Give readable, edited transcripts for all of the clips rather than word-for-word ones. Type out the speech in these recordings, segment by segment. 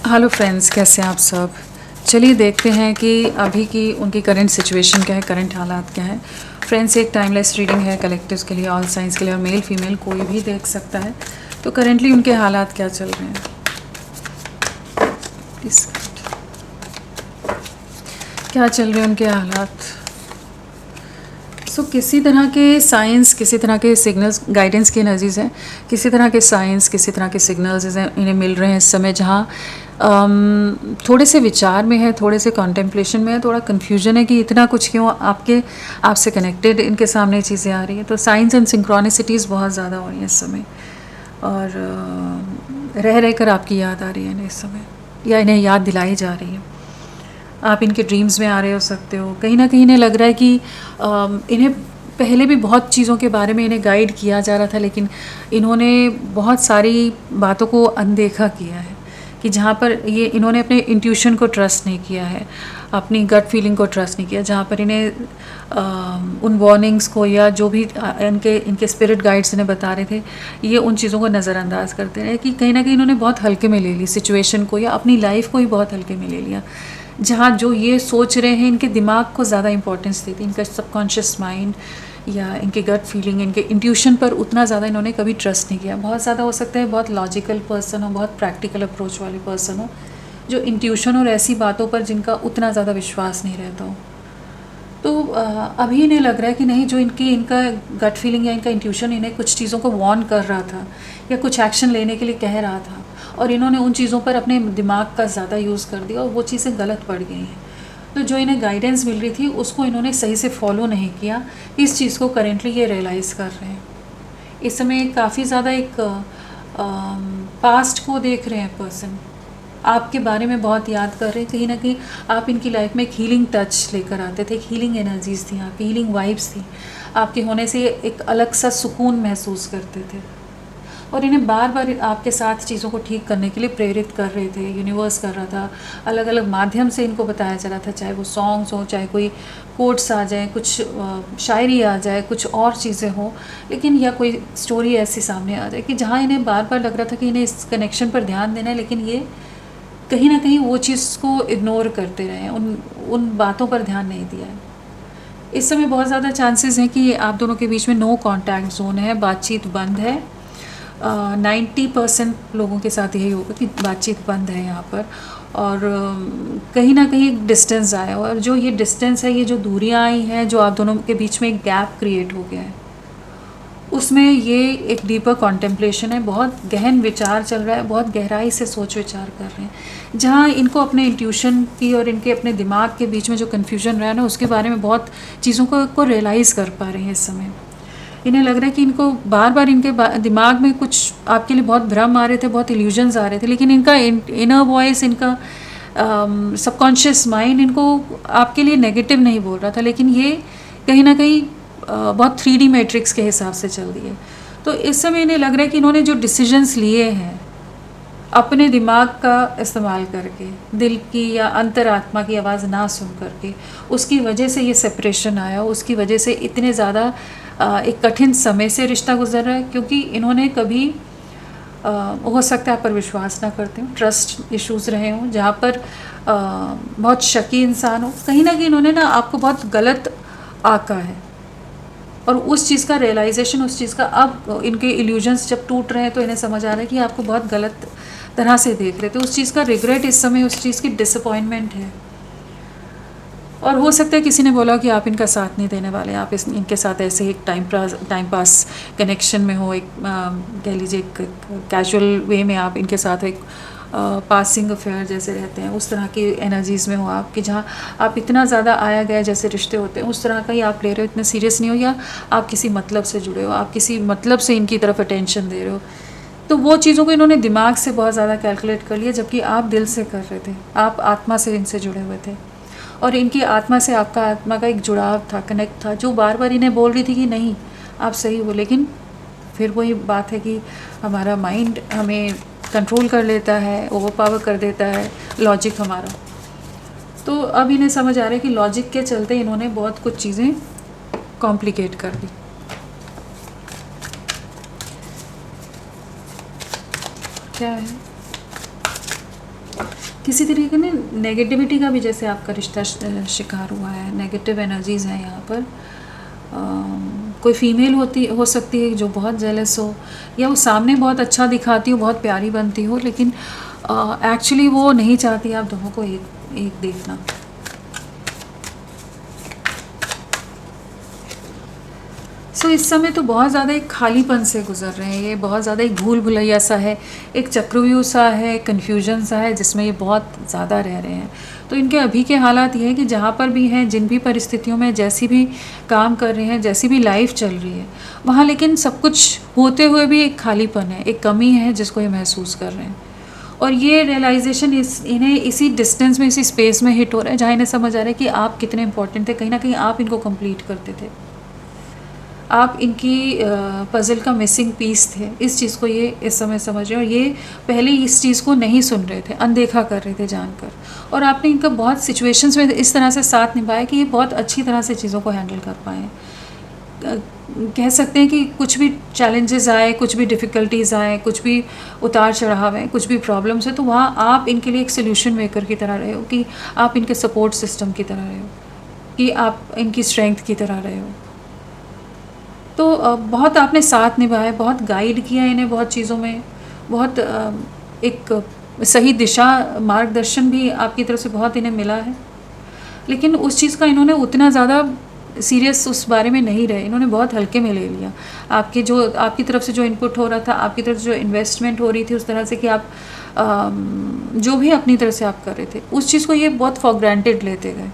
Hello friends, कैसे हैं आप सब। चलिए देखते हैं कि अभी की उनकी करंट सिचुएशन क्या है, करंट हालात क्या है। फ्रेंड्स, एक टाइमलेस रीडिंग है कलेक्टिव्स के लिए, ऑल साइंस के लिए, और मेल फीमेल कोई भी देख सकता है। तो करेंटली उनके हालात क्या चल रहे हैं, प्लीज़ क्या चल रहे हैं उनके हालात। किसी तरह के साइंस, किसी तरह के सिग्नल्स, गाइडेंस की एनर्जीज हैं, किसी तरह के साइंस, किसी तरह के सिग्नल्स इन्हें मिल रहे हैं इस समय, जहाँ थोड़े से विचार में है, थोड़े से कॉन्टेम्पलेशन में है, थोड़ा कन्फ्यूजन है कि इतना कुछ क्यों आपसे कनेक्टेड इनके सामने चीज़ें आ रही हैं। तो साइंस एंड सिंक्रोनिसिटीज़ बहुत ज़्यादा हो रही हैं इस समय, और रह रह कर आपकी याद आ रही है इन्हें इस समय, या इन्हें याद दिलाई जा रही है। आप इनके ड्रीम्स में आ रहे हो सकते हो। कहीं ना कहीं इन्हें लग रहा है कि इन्हें पहले भी बहुत चीज़ों के बारे में इन्हें गाइड किया जा रहा था, लेकिन इन्होंने बहुत सारी बातों को अनदेखा किया है, कि जहाँ पर ये इन्होंने अपने इंट्यूशन को ट्रस्ट नहीं किया है, अपनी गट फीलिंग को ट्रस्ट नहीं किया, जहाँ पर इन्हें उन वार्निंग्स को या जो भी इनके स्पिरिट गाइड्स इन्हें बता रहे थे, ये उन चीज़ों को नज़रअंदाज करते रहे, कि कहीं ना कहीं इन्होंने बहुत हल्के में ले ली सिचुएशन को, या अपनी लाइफ को ही बहुत हल्के में ले लिया। जहाँ जो ये सोच रहे हैं, इनके दिमाग को ज़्यादा इंपॉर्टेंस देती, इनका सबकॉन्शियस माइंड या इनके गट फीलिंग, इनके इंट्यूशन पर उतना ज़्यादा इन्होंने कभी ट्रस्ट नहीं किया। बहुत ज़्यादा हो सकता है बहुत लॉजिकल पर्सन हो, बहुत प्रैक्टिकल अप्रोच वाले पर्सन हो, जो इंट्यूशन और ऐसी बातों पर जिनका उतना ज़्यादा विश्वास नहीं रहता हो। तो अभी इन्हें लग रहा है कि नहीं, जो इनका गट फीलिंग या इनका इंट्यूशन इन्हें कुछ चीज़ों को वार्न कर रहा था या कुछ एक्शन लेने के लिए कह रहा था, और इन्होंने उन चीज़ों पर अपने दिमाग का ज़्यादा यूज़ कर दिया और वो चीज़ें गलत पड़ गई हैं। तो जो इन्हें गाइडेंस मिल रही थी उसको इन्होंने सही से फॉलो नहीं किया। इस चीज़ को करेंटली ये रियलाइज़ कर रहे हैं इस समय। काफ़ी ज़्यादा एक पास्ट को देख रहे हैं पर्सन, आपके बारे में बहुत याद कर रहे हैं। कहीं ना कहीं आप इनकी लाइफ में एक हीलिंग टच लेकर आते थे, एक हीलिंग एनर्जीज थी, आपकी हीलिंग वाइब्स थी, आपके होने से एक अलग सा सुकून महसूस करते थे, और इन्हें बार बार आपके साथ चीज़ों को ठीक करने के लिए प्रेरित कर रहे थे। यूनिवर्स कर रहा था, अलग अलग माध्यम से इनको बताया जा रहा था, चाहे वो सॉन्ग्स हो, चाहे कोई कोट्स आ जाए, कुछ शायरी आ जाए, कुछ और चीज़ें हो, लेकिन या कोई स्टोरी ऐसी सामने आ जाए कि जहाँ इन्हें बार बार लग रहा था कि इन्हें इस कनेक्शन पर ध्यान देना है, लेकिन ये कहीं ना कहीं वो चीज़ को इग्नोर करते रहे, उन बातों पर ध्यान नहीं दिया है। इस समय बहुत ज़्यादा चांसेस हैं कि आप दोनों के बीच में नो कॉन्टैक्ट जोन है, बातचीत बंद है। 90% लोगों के साथ यही होगा कि बातचीत बंद है यहाँ पर, और कहीं ना कहीं डिस्टेंस आया, और जो ये डिस्टेंस है, ये जो दूरियाँ आई हैं, जो आप दोनों के बीच में एक गैप क्रिएट हो गया है, उसमें ये एक डीपर कॉन्टेम्पलेशन है, बहुत गहन विचार चल रहा है, बहुत गहराई से सोच विचार कर रहे हैं, जहाँ इनको अपने इंट्यूशन की और इनके अपने दिमाग के बीच में जो कन्फ्यूजन रहा है ना, उसके बारे में बहुत चीज़ों को रियलाइज़ कर पा रहे हैं इस समय। इन्हें लग रहा है कि इनको बार बार इनके दिमाग में कुछ आपके लिए बहुत भ्रम आ रहे थे, बहुत इल्यूजन्स आ रहे थे, लेकिन इनका इनर वॉइस, इनका सबकॉन्शियस माइंड इनको आपके लिए नेगेटिव नहीं बोल रहा था, लेकिन ये कहीं ना कहीं बहुत 3D मैट्रिक्स के हिसाब से चल रही है। तो इस समय इन्हें लग रहा है कि इन्होंने जो डिसीजंस लिए हैं अपने दिमाग का इस्तेमाल करके, दिल की या अंतरात्मा की आवाज़ ना सुन करके, उसकी वजह से ये सेपरेशन आया, उसकी वजह से इतने ज़्यादा एक कठिन समय से रिश्ता गुजर रहा है, क्योंकि इन्होंने कभी हो सकता है आप पर विश्वास ना करते हो, ट्रस्ट इश्यूज़ रहे हों, जहाँ पर बहुत शकी इंसान हो, कहीं ना कहीं इन्होंने ना आपको बहुत गलत आका है, और उस चीज़ का रियलाइजेशन, उस चीज़ का अब इनके इल्यूजन्स जब टूट रहे हैं तो इन्हें समझ आ रहा है कि आपको बहुत गलत तरह से देख रहे थे। उस चीज़ का रिग्रेट इस समय, उस चीज़ की डिसअपॉइंटमेंट है, और हो सकता है किसी ने बोला कि आप इनका साथ नहीं देने वाले, आप इनके साथ ऐसे एक टाइम पास कनेक्शन में हो, एक कह लीजिए एक कैजुअल वे में आप इनके साथ एक पासिंग अफेयर जैसे रहते हैं, उस तरह की एनर्जीज़ में हो आप, कि जहाँ आप इतना ज़्यादा आया गया जैसे रिश्ते होते हैं उस तरह का ही आप ले रहे हो, इतने सीरियस नहीं हो, या आप किसी मतलब से जुड़े हो, आप किसी मतलब से इनकी तरफ अटेंशन दे रहे हो। तो वो चीज़ों को इन्होंने दिमाग से बहुत ज़्यादा कैलकुलेट कर लिया, जबकि आप दिल से कर रहे थे, आप आत्मा से इनसे जुड़े हुए थे, और इनकी आत्मा से आपका आत्मा का एक जुड़ाव था, कनेक्ट था, जो बार बार इन्हें बोल रही थी कि नहीं आप सही हो, लेकिन फिर वही बात है कि हमारा माइंड हमें कंट्रोल कर लेता है, ओवरपावर कर देता है लॉजिक हमारा। तो अब इन्हें समझ आ रहा है कि लॉजिक के चलते इन्होंने बहुत कुछ चीज़ें कॉम्प्लिकेट कर दी। क्या है किसी तरीके ने नेगेटिविटी का भी जैसे आपका रिश्ता शिकार हुआ है, नेगेटिव एनर्जीज़ हैं यहाँ पर। कोई फीमेल हो सकती है जो बहुत जेलस हो, या वो सामने बहुत अच्छा दिखाती हो, बहुत प्यारी बनती हो, लेकिन एक्चुअली वो नहीं चाहती आप दोनों को एक देखना। सो इस समय तो बहुत ज़्यादा एक खालीपन से गुजर रहे हैं, ये बहुत ज़्यादा एक भूल भुलैया सा है, एक चक्रव्यूह सा है, कन्फ्यूजन सा है, जिसमें ये बहुत ज़्यादा रह रहे हैं। तो इनके अभी के हालात ये हैं कि जहाँ पर भी हैं, जिन भी परिस्थितियों में जैसी भी काम कर रहे हैं, जैसी भी लाइफ चल रही है वहाँ, लेकिन सब कुछ होते हुए भी एक खालीपन है, एक कमी है जिसको ये महसूस कर रहे हैं। और ये रियलाइजेशन इन्हें इसी डिस्टेंस में, इसी स्पेस में हिट हो रहा है जहाँ इन्हें समझ आ रहा है कि आप कितने इंपॉर्टेंट थे। कहीं ना कहीं आप इनको कंप्लीट करते थे, आप इनकी पज़ल का मिसिंग पीस थे। इस चीज़ को ये इस समय समझ रहे हैं, और ये पहले इस चीज़ को नहीं सुन रहे थे, अनदेखा कर रहे थे जानकर। और आपने इनका बहुत सिचुएशंस में इस तरह से साथ निभाया कि ये बहुत अच्छी तरह से चीज़ों को हैंडल कर पाएँ। कह सकते हैं कि कुछ भी चैलेंजेस आए, कुछ भी डिफ़िकल्टीज़ आए, कुछ भी उतार चढ़ाव हैं, कुछ भी प्रॉब्लम्स है, तो वहाँ आप इनके लिए एक सोल्यूशन मेकर की तरह रहे हो, कि आप इनके सपोर्ट सिस्टम की तरह रहे हो, कि आप इनकी स्ट्रेंथ की तरह रहे हो। तो बहुत आपने साथ निभाया, बहुत गाइड किया इन्हें बहुत चीज़ों में, बहुत एक सही दिशा मार्गदर्शन भी आपकी तरफ से बहुत इन्हें मिला है। लेकिन उस चीज़ का इन्होंने उतना ज़्यादा सीरियस उस बारे में नहीं रहे, इन्होंने बहुत हल्के में ले लिया। आपकी तरफ से जो इनपुट हो रहा था, आपकी तरफ से जो इन्वेस्टमेंट हो रही थी उस तरह से, कि आप जो भी अपनी तरफ से आप कर रहे थे, उस चीज़ को ये बहुत फॉर ग्रांटेड लेते गए।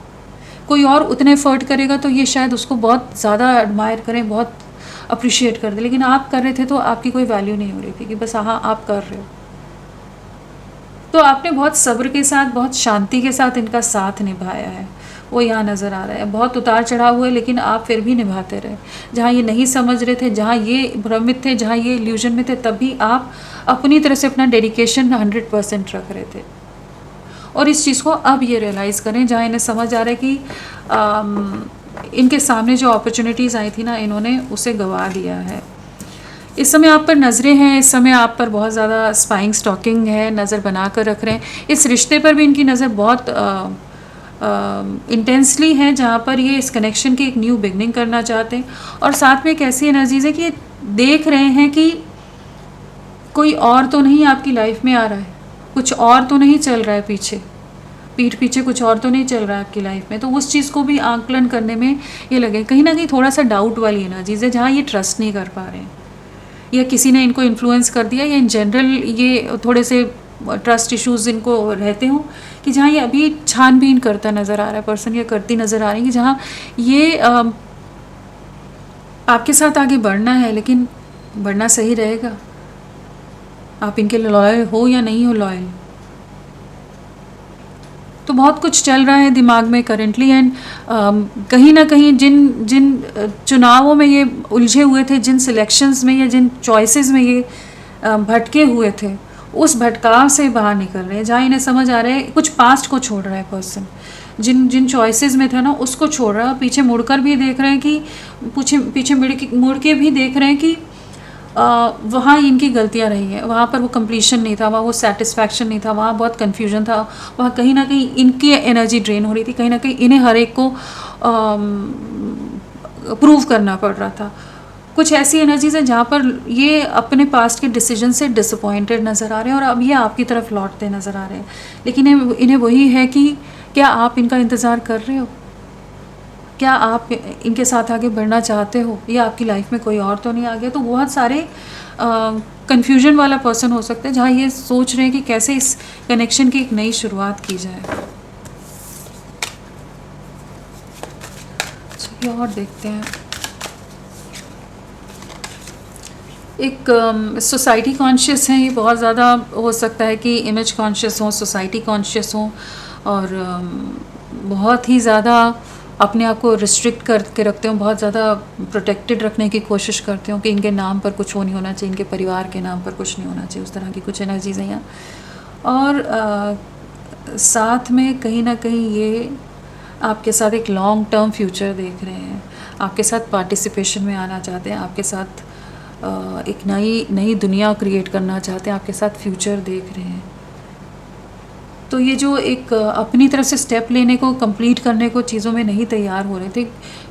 कोई और उतने एफर्ट करेगा तो ये शायद उसको बहुत ज़्यादा एडमायर करें, बहुत अप्रिशिएट कर दे, लेकिन आप कर रहे थे तो आपकी कोई वैल्यू नहीं हो रही थी, कि बस हाँ आप कर रहे हो। तो आपने बहुत सब्र के साथ, बहुत शांति के साथ इनका साथ निभाया है, वो यहाँ नज़र आ रहा है। बहुत उतार चढ़ाव हुए, लेकिन आप फिर भी निभाते रहे। जहाँ ये नहीं समझ रहे थे, जहाँ ये भ्रमित थे, जहाँ ये इल्यूजन में थे, तब भी आप अपनी तरफ से अपना डेडिकेशन 100% रख रहे थे। और इस चीज़ को अब ये रियलाइज़ करें, जहाँ इन्हें समझ आ रहा है कि इनके सामने जो अपॉर्चुनिटीज़ आई थी ना, इन्होंने उसे गंवा दिया है। इस समय आप पर नज़रें हैं, इस समय आप पर बहुत ज़्यादा स्पाइंग स्टॉकिंग है, नज़र बना कर रख रहे हैं। इस रिश्ते पर भी इनकी नज़र बहुत इंटेंसली है, जहाँ पर ये इस कनेक्शन की एक न्यू बिगनिंग करना चाहते हैं। और साथ में एक ऐसी एनर्जीज है कि देख रहे हैं कि कोई और तो नहीं आपकी लाइफ में आ रहा है, कुछ और तो नहीं चल रहा है पीठ पीछे कुछ और तो नहीं चल रहा है आपकी लाइफ में। तो उस चीज़ को भी आंकलन करने में ये लगे। कहीं ना कहीं थोड़ा सा डाउट वाली एनर्जीज है, जहाँ ये ट्रस्ट नहीं कर पा रहे हैं, या किसी ने इनको इन्फ्लुएंस कर दिया, या इन जनरल ये थोड़े से ट्रस्ट इश्यूज इनको रहते हों, कि जहाँ ये अभी छानबीन करता नज़र आ रहा है पर्सन, या करती नज़र आ रही है, कि जहाँ ये आपके साथ आगे बढ़ना है, लेकिन बढ़ना सही रहेगा, आप इनके लॉयल हो या नहीं हो लॉयल। तो बहुत कुछ चल रहा है दिमाग में करेंटली। एंड कहीं ना कहीं जिन चुनावों में ये उलझे हुए थे, जिन सिलेक्शंस में या जिन चॉइसेस में ये भटके हुए थे, उस भटकाव से बाहर निकल रहे हैं, जहाँ इन्हें समझ आ रहा है कुछ पास्ट को छोड़ रहा है पर्सन, जिन चॉइसेस में था ना उसको छोड़ रहा है। पीछे मुड़कर भी देख रहे हैं कि पीछे मुड़ के भी देख रहे हैं कि वहाँ इनकी गलतियाँ रही हैं, वहाँ पर वो कंप्लीशन नहीं था, वहाँ वो सेटिस्फैक्शन नहीं था, वहाँ बहुत कन्फ्यूजन था, वहाँ कहीं ना कहीं इनकी एनर्जी ड्रेन हो रही थी, कहीं ना कहीं इन्हें हर एक को प्रूव करना पड़ रहा था। कुछ ऐसी एनर्जीज हैं जहाँ पर ये अपने पास्ट के डिसीजन से डिसअपॉइंटेड नज़र आ रहे हैं, और अब ये आपकी तरफ लौटते नज़र आ रहे हैं। लेकिन इन्हें वही है कि क्या आप इनका इंतज़ार कर रहे हो, क्या आप इनके साथ आगे बढ़ना चाहते हो, या आपकी लाइफ में कोई और तो नहीं आ गया। तो बहुत सारे कन्फ्यूजन वाला पर्सन हो सकता है, जहाँ ये सोच रहे हैं कि कैसे इस कनेक्शन की एक नई शुरुआत की जाए। चलिए और देखते हैं। एक सोसाइटी कॉन्शियस है, ये बहुत ज़्यादा हो सकता है कि इमेज कॉन्शियस हों, सोसाइटी कॉन्शियस हों, और बहुत ही ज़्यादा अपने आप को रिस्ट्रिक्ट करके रखते हो, बहुत ज़्यादा प्रोटेक्टेड रखने की कोशिश करते हो कि इनके नाम पर कुछ वो नहीं होना चाहिए, इनके परिवार के नाम पर कुछ नहीं होना चाहिए, उस तरह की कुछ एनर्जीज हैं यहाँ। और साथ में कहीं ना कहीं ये आपके साथ एक लॉन्ग टर्म फ्यूचर देख रहे हैं, आपके साथ पार्टिसिपेशन में आना चाहते हैं, आपके साथ एक नई दुनिया क्रिएट करना चाहते हैं, आपके साथ फ्यूचर देख रहे हैं। तो ये जो एक अपनी तरफ से स्टेप लेने को, कंप्लीट करने को चीज़ों में नहीं तैयार हो रहे थे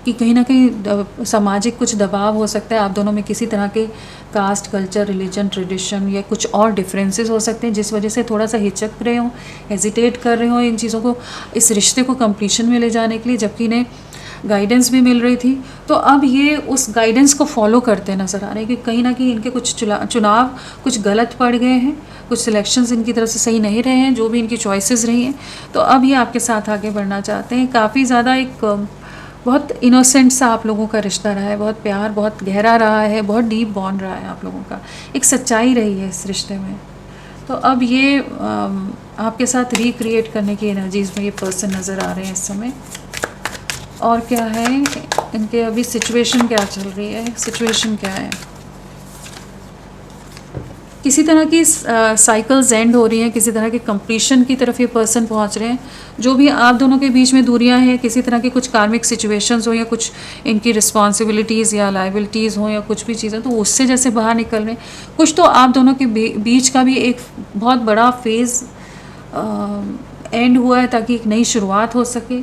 कि कहीं ना कहीं सामाजिक कुछ दबाव हो सकता है, आप दोनों में किसी तरह के कास्ट, कल्चर, रिलीजन, ट्रेडिशन या कुछ और डिफरेंसेस हो सकते हैं जिस वजह से थोड़ा सा हिचक रहे हों, हेजिटेट कर रहे हों इन चीज़ों को, इस रिश्ते को कंप्लीशन में ले जाने के लिए, जबकि इन्हें गाइडेंस भी मिल रही थी। तो अब ये उस गाइडेंस को फॉलो करते नज़र आ रहे हैं कि कहीं ना कहीं इनके कुछ चुनाव कुछ गलत पड़ गए हैं, कुछ सिलेक्शंस इनकी तरफ से सही नहीं रहे हैं, जो भी इनकी चॉइसेस रही हैं। तो अब ये आपके साथ आगे बढ़ना चाहते हैं। काफ़ी ज़्यादा एक बहुत इनोसेंट सा आप लोगों का रिश्ता रहा है, बहुत प्यार, बहुत गहरा रहा है, बहुत डीप बॉन्ड रहा है आप लोगों का, एक सच्चाई रही है इस रिश्ते में। तो अब ये आपके साथ रिक्रिएट करने की एनर्जीज में ये पर्सन नज़र आ रहे हैं इस समय। और क्या है इनके अभी सिचुएशन, क्या चल रही है सिचुएशन, क्या है? किसी तरह की साइकिल्स एंड हो रही हैं, किसी तरह के कंप्लीशन की तरफ ये पर्सन पहुंच रहे हैं। जो भी आप दोनों के बीच में दूरियां हैं, किसी तरह की कुछ कार्मिक सिचुएशंस हो या कुछ इनकी रिस्पॉन्सिबिलिटीज़ या लाइबिलिटीज़ हो या कुछ भी चीज़ें, तो उससे जैसे बाहर निकल रहे हैं। कुछ तो आप दोनों के बीच का भी एक बहुत बड़ा फेज़ एंड हुआ है ताकि एक नई शुरुआत हो सके,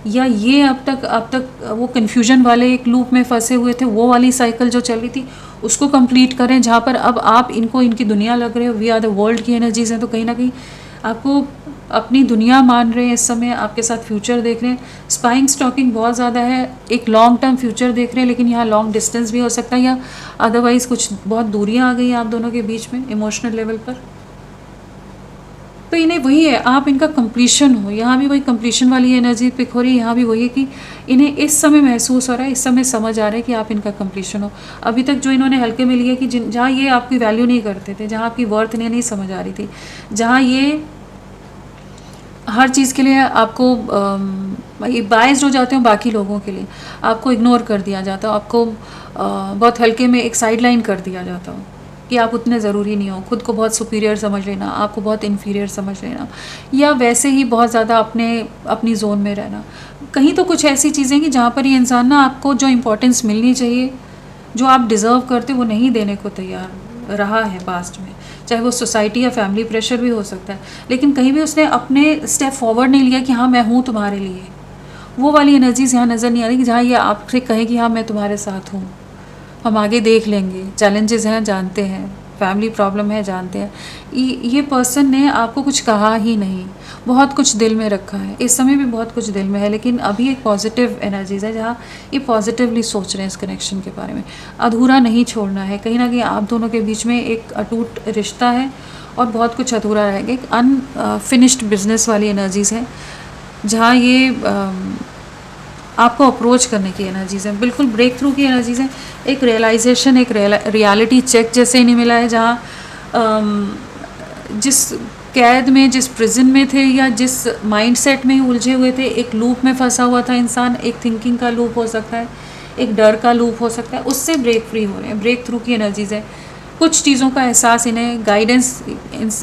या ये अब तक वो कन्फ्यूजन वाले एक लूप में फंसे हुए थे, वो वाली साइकिल जो चल रही थी उसको कंप्लीट करें, जहाँ पर अब आप इनको इनकी दुनिया लग रहे हो। वी आर द वर्ल्ड की एनर्जीज हैं, तो कहीं ना कहीं आपको अपनी दुनिया मान रहे हैं इस समय, आपके साथ फ्यूचर देख रहे हैं। स्पाइंग स्टॉकिंग बहुत ज़्यादा है, एक लॉन्ग टर्म फ्यूचर देख रहे हैं, लेकिन यहाँ लॉन्ग डिस्टेंस भी हो सकता है या अदरवाइज़ कुछ बहुत दूरियाँ आ गई हैं आप दोनों के बीच में इमोशनल लेवल पर। तो इन्हें वही है, आप इनका कंप्लीशन हो, यहाँ भी वही कंप्लीशन वाली एनर्जी पिक हो रही है, यहाँ भी वही है कि इन्हें इस समय महसूस हो रहा है, इस समय समझ आ रहा है कि आप इनका कंप्लीशन हो। अभी तक जो इन्होंने हल्के में लिया कि जहाँ ये आपकी वैल्यू नहीं करते थे, जहाँ आपकी वर्थ इन्हें नहीं समझ आ रही थी, जहाँ ये हर चीज़ के लिए आपको बायस्ड हो जाते हो, बाकी लोगों के लिए आपको इग्नोर कर दिया जाता हो, आपको बहुत हल्के में एक साइड लाइन कर दिया जाता हो कि आप उतने ज़रूरी नहीं हो, खुद को बहुत सुपीरियर समझ लेना, आपको बहुत इन्फीरियर समझ लेना, या वैसे ही बहुत ज़्यादा अपनी जोन में रहना। कहीं तो कुछ ऐसी चीज़ें कि जहाँ पर ये इंसान ना आपको जो इम्पोर्टेंस मिलनी चाहिए, जो आप डिज़र्व करते हो, वो नहीं देने को तैयार रहा है पास्ट में, चाहे वो सोसाइटी या फैमिली प्रेशर भी हो सकता है। लेकिन कहीं भी उसने अपने स्टेप फॉरवर्ड नहीं लिया कि हाँ मैं हूँ तुम्हारे लिए। वो वाली एनर्जीज यहाँ नज़र नहीं आ रही कि जहाँ ये आपसे कहे कि हाँ मैं तुम्हारे साथ हूँ, हम आगे देख लेंगे, चैलेंजेस हैं जानते हैं, फैमिली प्रॉब्लम है जानते हैं। ये पर्सन ने आपको कुछ कहा ही नहीं, बहुत कुछ दिल में रखा है, इस समय भी बहुत कुछ दिल में है, लेकिन अभी एक पॉजिटिव एनर्जीज है जहाँ ये पॉजिटिवली सोच रहे हैं इस कनेक्शन के बारे में। अधूरा नहीं छोड़ना है, कहीं ना कहीं आप दोनों के बीच में एक अटूट रिश्ता है और बहुत कुछ अधूरा रहेगा। एक अनफिनिश्ड बिजनेस वाली एनर्जीज है जहाँ ये आपको अप्रोच करने की एनर्जीज हैं, बिल्कुल ब्रेक थ्रू की एनर्जीज हैं। एक रियलाइजेशन, एक रियलिटी चेक जैसे नहीं मिला है, जहाँ जिस कैद में, जिस प्रिजन में थे या जिस माइंडसेट में उलझे हुए थे, एक लूप में फंसा हुआ था इंसान, एक थिंकिंग का लूप हो सकता है, एक डर का लूप हो सकता है, उससे ब्रेक फ्री हो रहे हैं। ब्रेक थ्रू की एनर्जीज है, कुछ चीज़ों का एहसास इन्हें, guidance,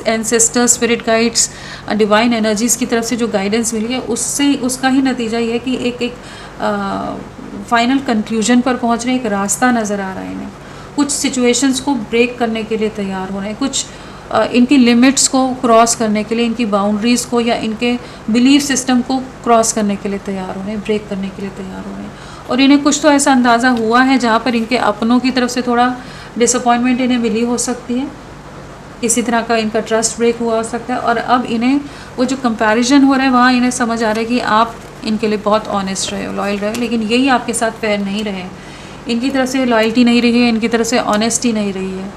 ancestors, spirit guides, divine energies की तरफ से जो गाइडेंस मिली है, उससे उसका ही नतीजा ये है कि एक फाइनल कंक्लूजन पर पहुंच रहे हैं, एक रास्ता नज़र आ रहा है इन्हें, कुछ सिचुएशंस को ब्रेक करने के लिए तैयार हो रहे हैं, कुछ इनकी लिमिट्स को क्रॉस करने के लिए, इनकी बाउंड्रीज़ को या इनके बिलीफ सिस्टम को क्रॉस करने के लिए तैयार हो रहे हैं, ब्रेक करने के लिए तैयार हो रहे हैं। और इन्हें कुछ तो ऐसा अंदाज़ा हुआ है जहाँ पर इनके अपनों की तरफ से थोड़ा डिसअपॉइंटमेंट इन्हें मिली हो सकती है, किसी तरह का इनका ट्रस्ट ब्रेक हुआ हो सकता है, और अब इन्हें वो जो कंपैरिजन हो रहा है वहाँ इन्हें समझ आ रहा है कि आप इनके लिए बहुत ऑनेस्ट रहे हो, लॉयल रहे हो, लेकिन यही आपके साथ फेयर नहीं रहे, इनकी तरफ से लॉयल्टी नहीं रही है, इनकी तरफ से ऑनेस्टी नहीं रही है,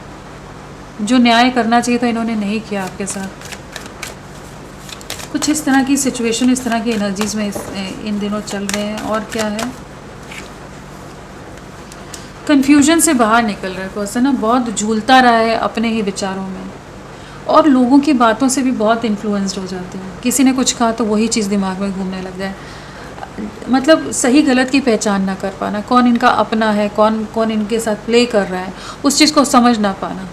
जो न्याय करना चाहिए था इन्होंने नहीं किया आपके साथ। कुछ इस तरह की सिचुएशन, इस तरह की एनर्जीज में इन दिनों चल रहे हैं। और क्या है, कन्फ्यूजन से बाहर निकल रहा है पर्सन ना, बहुत झूलता रहा है अपने ही विचारों में, और लोगों की बातों से भी बहुत इन्फ्लुएंस्ड हो जाते हैं। किसी ने कुछ कहा तो वही चीज़ दिमाग में घूमने लग जाए, मतलब सही गलत की पहचान ना कर पाना, कौन इनका अपना है, कौन इनके साथ प्ले कर रहा है, उस चीज़ को समझ ना पाना।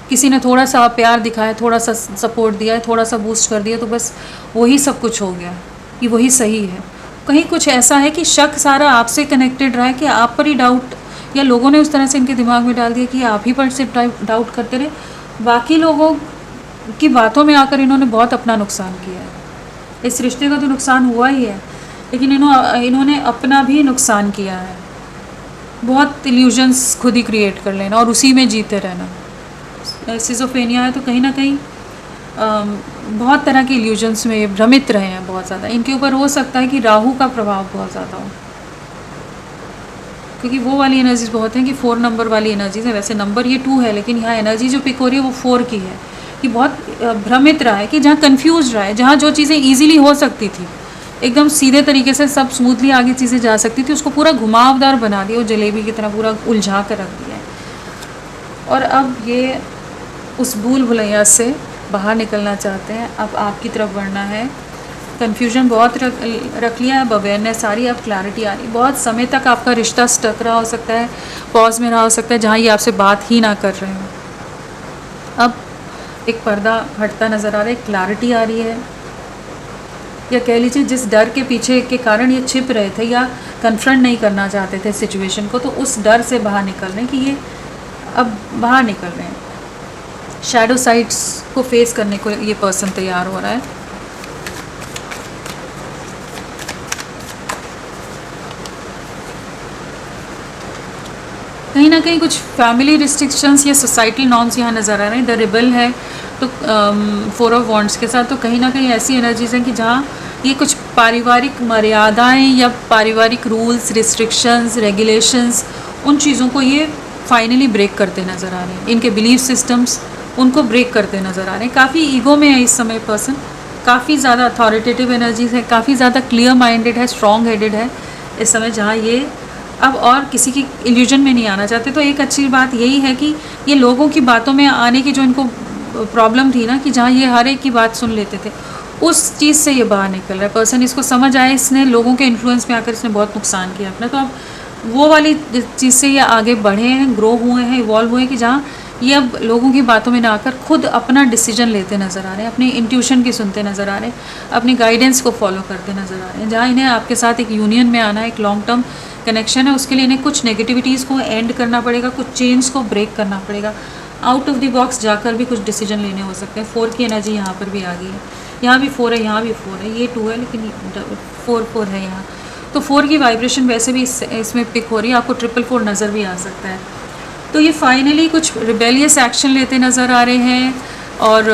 किसी ने थोड़ा सा प्यार दिखाया, थोड़ा सा सपोर्ट दिया है, थोड़ा सा बूस्ट कर दिया, तो बस वही सब कुछ हो गया कि वही सही है। कहीं कुछ ऐसा है कि शक सारा आपसे कनेक्टेड रहा है, कि आप पर ही डाउट, या लोगों ने उस तरह से इनके दिमाग में डाल दिया कि आप ही पर सिर्फ डाउट करते रहे, बाकी लोगों की बातों में आकर इन्होंने बहुत अपना नुकसान किया है। इस रिश्ते का तो नुकसान हुआ ही है, लेकिन इन्होंने अपना भी नुकसान किया है। बहुत इल्यूजन्स खुद ही क्रिएट कर लेना और उसी में जीते रहना। सिजोफ्रेनिया है तो कहीं ना कहीं बहुत तरह के इल्यूजन्स में ये भ्रमित रहे हैं बहुत ज़्यादा। इनके ऊपर हो सकता है कि राहु का प्रभाव बहुत ज़्यादा हो, क्योंकि वो वाली एनर्जीज बहुत हैं कि 4 नंबर वाली एनर्जीज है। वैसे नंबर ये 2 है, लेकिन यहाँ एनर्जी जो पिक हो रही है वो 4 की है, कि बहुत भ्रमित रहा है, कि जहाँ कन्फ्यूज रहा है, जहाँ जो चीज़ें ईजिली हो सकती थी, एकदम सीधे तरीके से सब स्मूथली आगे चीज़ें जा सकती थी, उसको पूरा घुमावदार बना दिया, वो जलेबी की तरह पूरा उलझा कर रख दिया है। और अब ये उस भूल भुलैया से बाहर निकलना चाहते हैं, अब आपकी तरफ बढ़ना है। कन्फ्यूजन बहुत रख लिया है, अब अवेयरनेस आ रही है, अब क्लैरिटी आ रही है। बहुत समय तक आपका रिश्ता स्टक रहा हो सकता है, पॉज में रहा हो सकता है, जहाँ ये आपसे बात ही ना कर रहे हो। अब एक पर्दा हटता नज़र आ रहा है, क्लैरिटी आ रही है, या कह लीजिए जिस डर के पीछे के कारण ये छिप रहे थे या कन्फ्रंट नहीं करना चाहते थे सिचुएशन को, तो उस डर से बाहर निकल रहे हैं, कि ये अब बाहर निकल रहे हैं। शैडो साइड्स को फेस करने को ये पर्सन तैयार हो रहा है। कहीं ना कहीं कुछ फैमिली रिस्ट्रिक्शंस या सोसाइटल नॉर्म्स यहाँ नज़र आ रहे हैं। द रिबल है तो 4 ऑफ वॉन्ड्स के साथ, तो कहीं ना कहीं ऐसी एनर्जीज हैं कि जहाँ ये कुछ पारिवारिक मर्यादाएं या पारिवारिक रूल्स, रिस्ट्रिक्शंस, रेगुलेशंस, उन चीज़ों को ये फाइनली ब्रेक करते नज़र आ रहे हैं। इनके बिलीफ सिस्टम्स उनको ब्रेक करते नज़र आ रहे हैं। काफ़ी ईगो में है इस समय पर्सन, काफ़ी ज़्यादा अथॉरिटेटिव एनर्जीज है, काफ़ी ज़्यादा क्लियर माइंडेड है, स्ट्रॉन्ग हेडेड है इस समय, जहाँ ये अब और किसी की इल्यूजन में नहीं आना चाहते। तो एक अच्छी बात यही है कि ये लोगों की बातों में आने की जो इनको प्रॉब्लम थी ना, कि जहाँ ये हर एक की बात सुन लेते थे, उस चीज़ से ये बाहर निकल रहा है पर्सन। इसको समझ आया, इसने लोगों के इन्फ्लुएंस में आकर इसने बहुत नुकसान किया अपना, तो अब वो वाली चीज़ से ये आगे बढ़े हैं, ग्रो हुए हैं, इवॉल्व हुए हैं, कि जहाँ ये अब लोगों की बातों में ना आकर खुद अपना डिसीजन लेते नज़र आ रहे हैं, अपनी इंट्यूशन की सुनते नज़र आ रहे हैं, अपनी गाइडेंस को फॉलो करते नज़र आ रहे हैं। जहाँ इन्हें आपके साथ एक यूनियन में आना है, एक लॉन्ग टर्म कनेक्शन है, उसके लिए इन्हें कुछ नेगेटिविटीज़ को एंड करना पड़ेगा, कुछ चेंज को ब्रेक करना पड़ेगा, आउट ऑफ द बॉक्स जाकर भी कुछ डिसीजन लेने हो सकते हैं। 4 की एनर्जी यहाँ पर भी आ गई है, यहाँ भी 4 है, यहाँ भी 4 है, ये 2 है लेकिन 4 है यहाँ। तो 4 की वाइब्रेशन वैसे भी इसमें पिक हो रही है, आपको 444 नज़र भी आ सकता है। तो ये फाइनली कुछ रिबेलियस एक्शन लेते नज़र आ रहे हैं और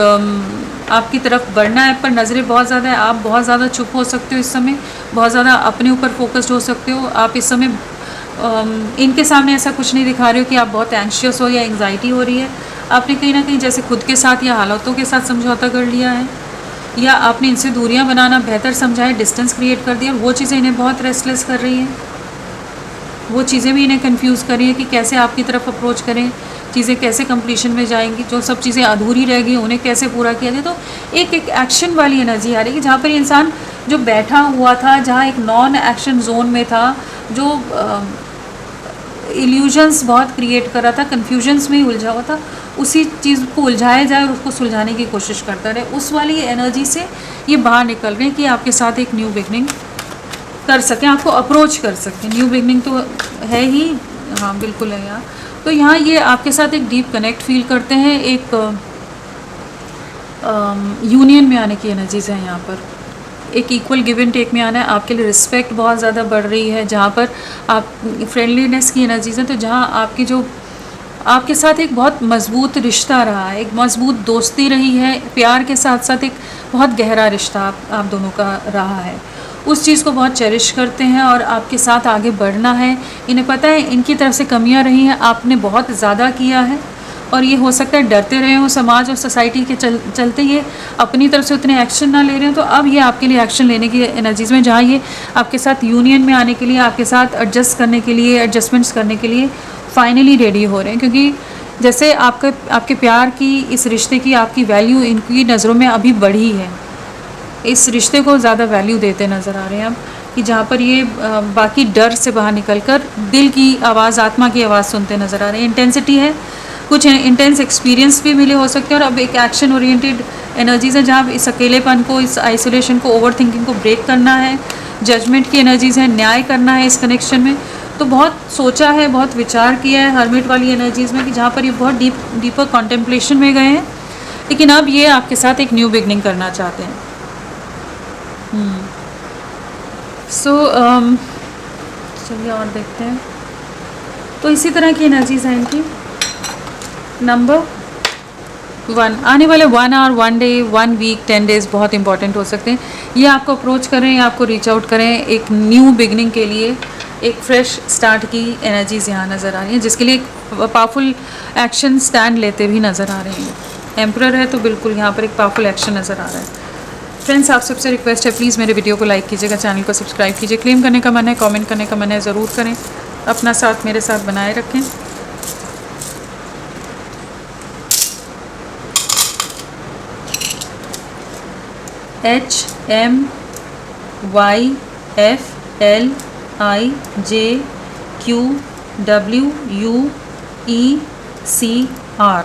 आपकी तरफ बढ़ना है, पर नज़रें बहुत ज़्यादा है। आप बहुत ज़्यादा चुप हो सकते हो इस समय, बहुत ज़्यादा अपने ऊपर फोकस्ड हो सकते हो। आप इस समय इनके सामने ऐसा कुछ नहीं दिखा रहे हो कि आप बहुत एंशियस हो या एंग्जाइटी हो रही है। आपने कहीं ना कहीं जैसे खुद के साथ या हालातों के साथ समझौता कर लिया है, या आपने इनसे दूरियां बनाना बेहतर समझा है, डिस्टेंस क्रिएट कर दिया। वो चीज़ें इन्हें बहुत रेस्टलेस कर रही हैं, वो चीज़ें भी इन्हें कंफ्यूज कर रही है कि कैसे आपकी तरफ अप्रोच करें, चीज़ें कैसे कंप्लीशन में जाएंगी, जो सब चीज़ें अधूरी रह गई उन्हें कैसे पूरा किया जाए। तो एक एक्शन वाली एनर्जी आ रही है, जहाँ पर इंसान जो बैठा हुआ था, जहाँ एक नॉन एक्शन जोन में था, जो इल्यूजन्स बहुत क्रिएट कर रहा था, कन्फ्यूजन्स में ही उलझा हुआ था, उसी चीज़ को उलझाया जाए और उसको सुलझाने की कोशिश करता रहे। उस वाली एनर्जी से ये बाहर निकल रहे हैं कि आपके साथ एक न्यू बिगनिंग कर सकें, आपको अप्रोच कर सकें। न्यू बिगनिंग तो है ही, हाँ बिल्कुल है यहाँ। तो यहाँ ये आपके साथ एक डीप कनेक्ट फील करते हैं, एक यूनियन में आने की एनर्जीज हैं यहाँ पर, एक इक्वल गिव एंड टेक में आना है। आपके लिए रिस्पेक्ट बहुत ज़्यादा बढ़ रही है, जहाँ पर आप फ्रेंडलीनेस की एनर्जीज हैं। तो जहाँ आपकी जो आपके साथ एक बहुत मजबूत रिश्ता रहा है, एक मजबूत दोस्ती रही है, प्यार के साथ साथ एक बहुत गहरा रिश्ता आप दोनों का रहा है, उस चीज़ को बहुत चेरिश करते हैं और आपके साथ आगे बढ़ना है। इन्हें पता है इनकी तरफ से कमियां रही हैं, आपने बहुत ज़्यादा किया है, और ये हो सकता है डरते रहे हो समाज और सोसाइटी के चलते ये अपनी तरफ से उतने एक्शन ना ले रहे हो। तो अब ये आपके लिए एक्शन लेने की एनर्जीज में, जहाँ ये आपके साथ यूनियन में आने के लिए, आपके साथ एडजस्ट करने के लिए, एडजस्टमेंट्स करने के लिए फाइनली रेडी हो रहे हैं। क्योंकि जैसे आपके प्यार की, इस रिश्ते की आपकी वैल्यू इनकी नज़रों में अभी बढ़ी है, इस रिश्ते को ज़्यादा वैल्यू देते नज़र आ रहे हैं अब, कि जहाँ पर ये बाकी डर से बाहर निकलकर दिल की आवाज़, आत्मा की आवाज़ सुनते नज़र आ रहे हैं। इंटेंसिटी है, कुछ इंटेंस एक्सपीरियंस भी मिले हो सकते हैं, और अब एक एक्शन ओरिएंटेड एनर्जीज़ है, जहाँ इस अकेलेपन को, इस आइसोलेशन को, ओवर थिंकिंग को ब्रेक करना है। जजमेंट की एनर्जीज़ है, न्याय करना है इस कनेक्शन में। तो बहुत सोचा है, बहुत विचार किया है हर्मिट वाली एनर्जीज़ में, कि जहाँ पर ये बहुत डीपर कॉन्टेम्पलेशन में गए हैं, लेकिन अब ये आपके साथ एक न्यू बिगनिंग करना चाहते हैं। सो चलिए और देखते हैं। तो इसी तरह की एनर्जीज हैं इनकी। नंबर 1, आने वाले 1 आवर, 1 डे, 1 वीक, 10 डेज़ बहुत इंपॉर्टेंट हो सकते हैं। ये आपको अप्रोच करें या आपको रीच आउट करें एक न्यू बिगनिंग के लिए, एक फ्रेश स्टार्ट की एनर्जीज यहाँ नज़र आ रही हैं, जिसके लिए एक पावरफुल एक्शन स्टैंड लेते भी नज़र आ रहे हैं। एम्परर है तो बिल्कुल यहाँ पर एक पावरफुल एक्शन नज़र आ रहा है। फ्रेंड्स, आप सबसे रिक्वेस्ट है प्लीज़ मेरे वीडियो को लाइक कीजिएगा, चैनल को सब्सक्राइब कीजिए। क्लेम करने का मन है, कमेंट करने का मन है, ज़रूर करें। अपना साथ मेरे साथ बनाए रखें। HMYFLIJQWUECR।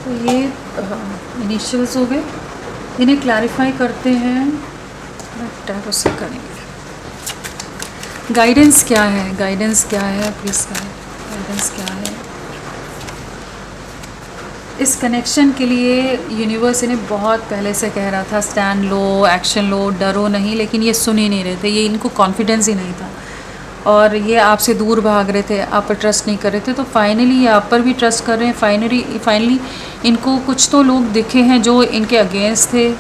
तो ये इनिशियल्स हो गए। इन्हें क्लैरिफाई करते हैं, टैग उससे करेंगे। गाइडेंस क्या है, गाइडेंस क्या है, प्लीज़ गाइडेंस क्या है इस कनेक्शन के लिए। यूनिवर्स इन्हें बहुत पहले से कह रहा था स्टैंड लो, एक्शन लो, डरो नहीं, लेकिन ये सुन ही नहीं रहे थे। ये इनको कॉन्फिडेंस ही नहीं था और ये आपसे दूर भाग रहे थे, आप पर ट्रस्ट नहीं कर रहे थे। तो फाइनली ये आप पर भी ट्रस्ट कर रहे हैं। फाइनली इनको कुछ तो लोग दिखे हैं जो इनके अगेंस्ट थे,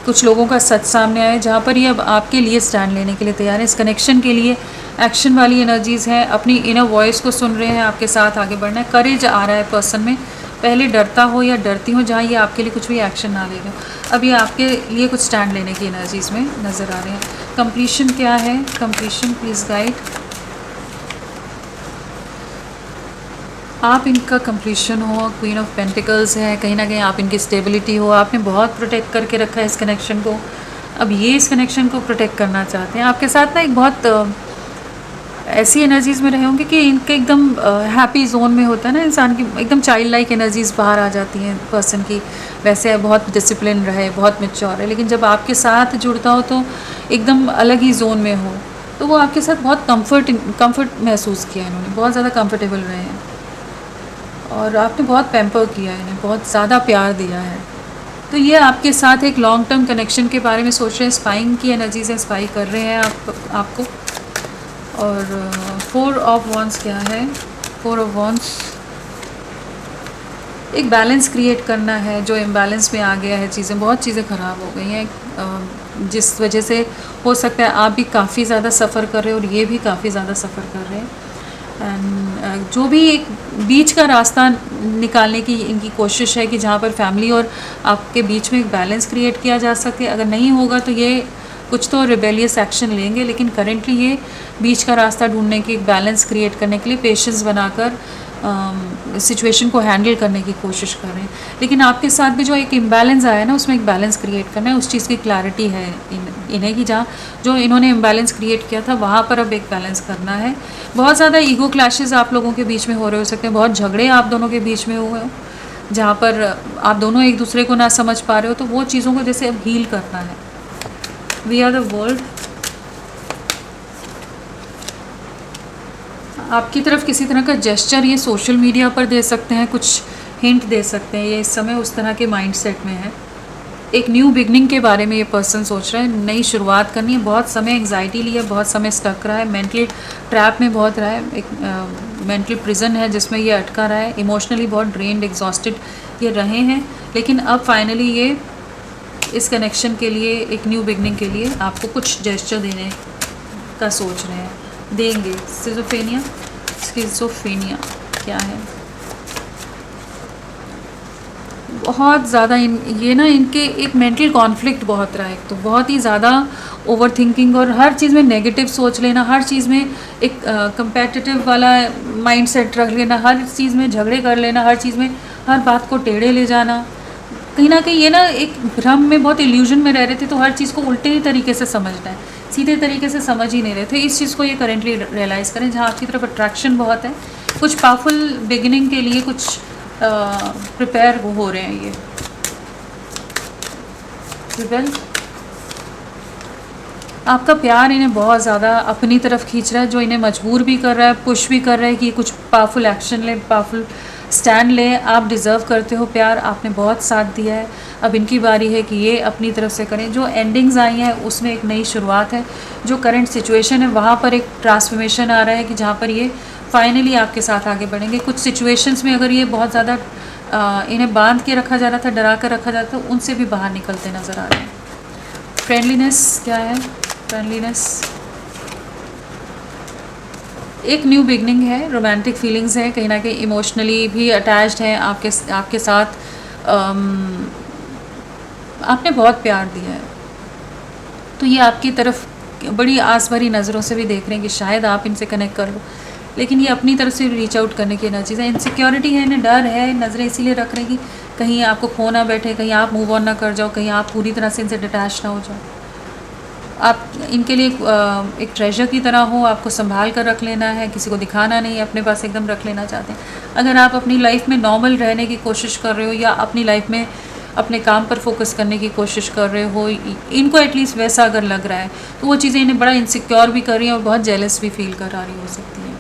कुछ लोगों का सच सामने आया जहाँ पर ये अब आपके लिए स्टैंड लेने के लिए तैयार है। इस कनेक्शन के लिए एक्शन वाली एनर्जीज़ हैं, अपनी इनर वॉइस को सुन रहे हैं, आपके साथ आगे बढ़ना है। करेज आ रहा है पर्सन में, पहले डरता हो या डरती हो जहाँ ये आपके लिए कुछ भी एक्शन ना ले लो, अब ये आपके लिए कुछ स्टैंड लेने की एनर्जीज़ में नज़र आ रहे हैं। कंप्लीशन क्या है, कंप्लीशन प्लीज़ गाइड। आप इनका कंप्लीशन हो, क्वीन ऑफ पेंटिकल्स है, कहीं ना कहीं आप इनकी स्टेबिलिटी हो। आपने बहुत प्रोटेक्ट करके रखा है इस कनेक्शन को, अब ये इस कनेक्शन को प्रोटेक्ट करना चाहते हैं। आपके साथ ना एक बहुत ऐसी एनर्जीज़ में रहे होंगे कि इनके एकदम हैप्पी जोन में होता है ना इंसान की, एकदम चाइल्ड लाइक एनर्जीज़ बाहर आ जाती हैं पर्सन की। वैसे बहुत डिसिप्लिन रहे, बहुत मैच्योर है, लेकिन जब आपके साथ जुड़ता हो तो एकदम अलग ही जोन में हो। तो वो आपके साथ बहुत कंफर्ट महसूस किया इन्होंने, बहुत ज़्यादा कंफर्टेबल रहे हैं और आपने बहुत पैम्पर किया है इन्हें, बहुत ज़्यादा प्यार दिया है। तो ये आपके साथ एक लॉन्ग टर्म कनेक्शन के बारे में सोच रहे हैं। स्पाइंग की एनर्जी से स्पाई कर रहे हैं आपको। और 4 ऑफ वॉन्ड्स क्या है, 4 ऑफ वॉन्ड्स एक बैलेंस क्रिएट करना है। जो इम्बैलेंस में आ गया है, चीज़ें बहुत चीज़ें ख़राब हो गई हैं, जिस वजह से हो सकता है आप भी काफ़ी ज़्यादा सफ़र कर रहे हो और ये भी काफ़ी ज़्यादा सफ़र कर रहे हैं। एंड जो भी एक बीच का रास्ता निकालने की इनकी कोशिश है कि जहाँ पर फैमिली और आपके बीच में एक बैलेंस क्रिएट किया जा सके। अगर नहीं होगा तो ये कुछ तो रिबेलियस एक्शन लेंगे, लेकिन करेंटली ये बीच का रास्ता ढूंढने की, एक बैलेंस क्रिएट करने के लिए पेशेंस बनाकर सिचुएशन को हैंडल करने की कोशिश कर रहे हैं। लेकिन आपके साथ भी जो एक इम्बैलेंस आया ना, उसमें एक बैलेंस क्रिएट करना है, उस चीज़ की क्लैरिटी है इन्हें कि जहाँ जो इन्होंने इम्बैलेंस क्रिएट किया था वहाँ पर अब एक बैलेंस करना है। बहुत ज़्यादा ईगो क्लैशेस आप लोगों के बीच में हो रहे हो सकते हैं, बहुत झगड़े आप दोनों के बीच में हुए हो जहाँ पर आप दोनों एक दूसरे को ना समझ पा रहे हो। तो वो चीज़ों को जैसे अब हील करना है। We are the world. आपकी तरफ किसी तरह का जेस्चर ये सोशल मीडिया पर दे सकते हैं, कुछ हिंट दे सकते हैं। ये इस समय उस तरह के माइंडसेट में है। एक न्यू बिगनिंग के बारे में ये पर्सन सोच रहा है, नई शुरुआत करनी है। बहुत समय एंग्जाइटी लिया, बहुत समय स्टक रहा है, मेंटली ट्रैप में बहुत रहा है, एक मेंटल प्रिजन है जिसमें ये अटका रहा है। इमोशनली बहुत ड्रेन्ड, एग्जॉस्टेड ये रहे हैं, लेकिन अब फाइनली ये इस कनेक्शन के लिए, एक न्यू बिगनिंग के लिए आपको कुछ जेस्चर देने का सोच रहे हैं, देंगे। स्किज़ोफ्रेनिया क्या है, बहुत ज़्यादा ये ना इनके एक मेंटल कॉन्फ्लिक्ट बहुत रहा है। एक तो बहुत ही ज़्यादा ओवर थिंकिंग और हर चीज़ में नेगेटिव सोच लेना, हर चीज़ में एक कंपेटिटिव वाला माइंडसेट रख लेना, हर चीज़ में झगड़े कर लेना, हर चीज़ में हर बात को टेढ़े ले जाना। कहीं ना कहीं ये ना एक भ्रम में, बहुत इल्यूजन में रह रहे थे, तो हर चीज़ को उल्टे ही तरीके से समझना है, सीधे तरीके से समझ ही नहीं रहे थे। इस चीज़ को ये करेंटली रियलाइज़ करें, जहाँ आपकी तरफ अट्रैक्शन बहुत है, कुछ पावरफुल बिगिनिंग के लिए कुछ प्रिपेयर हो रहे हैं ये। रिबेल, आपका प्यार इन्हें बहुत ज़्यादा अपनी तरफ खींच रहा है, जो इन्हें मजबूर भी कर रहा है, पुश भी कर रहा है कि कुछ पावरफुल एक्शन ले, पावरफुल स्टैंड ले। आप डिज़र्व करते हो प्यार, आपने बहुत साथ दिया है, अब इनकी बारी है कि ये अपनी तरफ से करें। जो एंडिंग्स आई हैं उसमें एक नई शुरुआत है, जो करंट सिचुएशन है वहाँ पर एक ट्रांसफॉर्मेशन आ रहा है कि जहाँ पर ये फाइनली आपके साथ आगे बढ़ेंगे। कुछ सिचुएशंस में अगर ये बहुत ज़्यादा इन्हें बांध के रखा जा रहा था, डरा कर रखा जाता था, उनसे भी बाहर निकलते नज़र आ रहे हैं। फ्रेंडलीनेस क्या है? फ्रेंडलीनेस एक न्यू बिगनिंग है, रोमांटिक फीलिंग्स है, कहीं ना कहीं इमोशनली भी अटैच्ड हैं आपके साथ। आपने बहुत प्यार दिया है, तो ये आपकी तरफ बड़ी आस भरी नज़रों से भी देख रहे हैं कि शायद आप इनसे कनेक्ट कर लो, लेकिन ये अपनी तरफ से रीच आउट करने की एनर्जीज है। इनसिक्योरिटी है, इन्हें डर है, नज़रें इसीलिए रख रहे हैं कि कहीं आपको खो ना बैठे, कहीं आप मूव ऑन ना कर जाओ, कहीं आप पूरी तरह से इनसे डिटैच ना हो जाओ। आप इनके लिए एक ट्रेजर की तरह हो, आपको संभाल कर रख लेना है, किसी को दिखाना नहीं, अपने पास एकदम रख लेना चाहते हैं। अगर आप अपनी लाइफ में नॉर्मल रहने की कोशिश कर रहे हो या अपनी लाइफ में अपने काम पर फोकस करने की कोशिश कर रहे हो, इनको एटलीस्ट वैसा अगर लग रहा है, तो वो चीज़ें इन्हें बड़ा इनसिक्योर भी कर रही हैं और बहुत जेलस भी फील करा रही हो सकती हैं।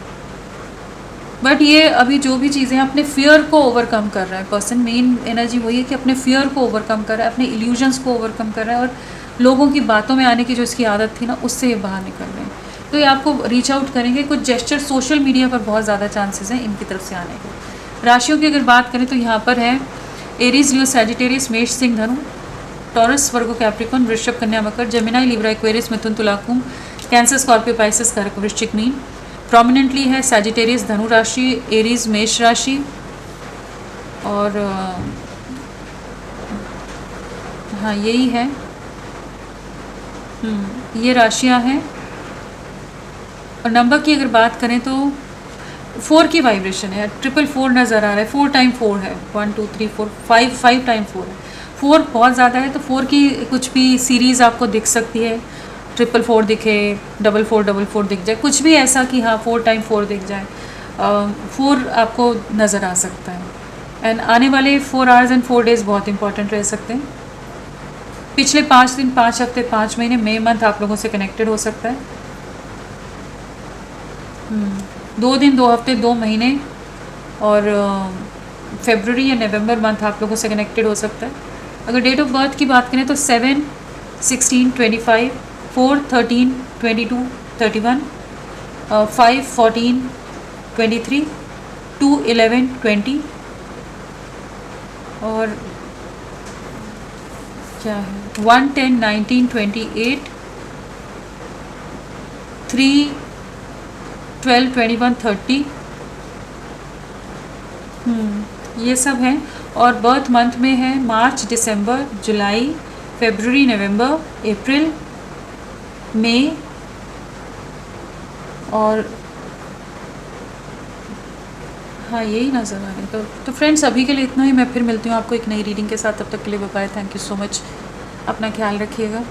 बट ये अभी जो भी चीज़ें हैं, अपने फियर को ओवरकम कर रहा है पर्सन। मेन एनर्जी वही है कि अपने फियर को ओवरकम कर रहा है, अपने इल्यूजन्स को ओवरकम कर रहा है, और लोगों की बातों में आने की जो इसकी आदत थी ना, उससे ये बाहर निकल रहे हैं। तो ये आपको रीच आउट करेंगे। कुछ जेस्चर सोशल मीडिया पर बहुत ज़्यादा चांसेस हैं इनकी तरफ से आने के। राशियों की अगर बात करें तो यहाँ पर है एरीज, लियो, सैजिटेरियस, मेष, सिंह, धनु, टॉरस, वर्गो, कैप्रिकॉन, वृषभ, कन्या, मकर, जेमिनाई, लिब्रा, एक्वेरियस, मिथुन, तुला, कुंभ, कैंसर, स्कॉर्पियो, पाइसेस, कर्क, वृश्चिक, मीन। प्रोमिनेंटली है सैजिटेरियस, धनु राशि, एरीज, मेष राशि, और हाँ यही है। ये राशियां हैं। और नंबर की अगर बात करें तो 4 की वाइब्रेशन है, 444 नज़र आ रहा है, 4 टाइम 4 है, 1 2 3 4 5 टाइम 4 है। 4 बहुत ज़्यादा है, तो 4 की कुछ भी सीरीज़ आपको दिख सकती है। 444 दिखे, 4444 दिख जाए, कुछ भी ऐसा कि हाँ 4 टाइम 4 दिख जाए। 4 आपको नज़र आ सकता है। एंड आने वाले 4 आवर्स एंड 4 डेज़ बहुत इंपॉर्टेंट रह सकते हैं। पिछले 5 दिन, 5 हफ्ते, 5 महीने, मई मंथ आप लोगों से कनेक्टेड हो सकता है। 2 दिन, 2 हफ्ते, 2 महीने, और फरवरी या नवंबर मंथ आप लोगों से कनेक्टेड हो सकता है। अगर डेट ऑफ बर्थ की बात करें तो 7, 16, 25, 4, 13, 22, 31, 5, 14, 23, 2, 11, 20, और क्या है 1, 10, 19, 28, 3, 12, 21, 30, ये सब हैं। और बर्थ मंथ में है मार्च, दिसंबर, जुलाई, फरवरी, नवंबर, अप्रैल, मई, और हाँ यही नज़र आ रहे हैं। तो फ्रेंड्स अभी के लिए इतना ही। मैं फिर मिलती हूँ आपको एक नई रीडिंग के साथ। तब तक के लिए bye bye. Thank you so much. अपना ख्याल रखिएगा।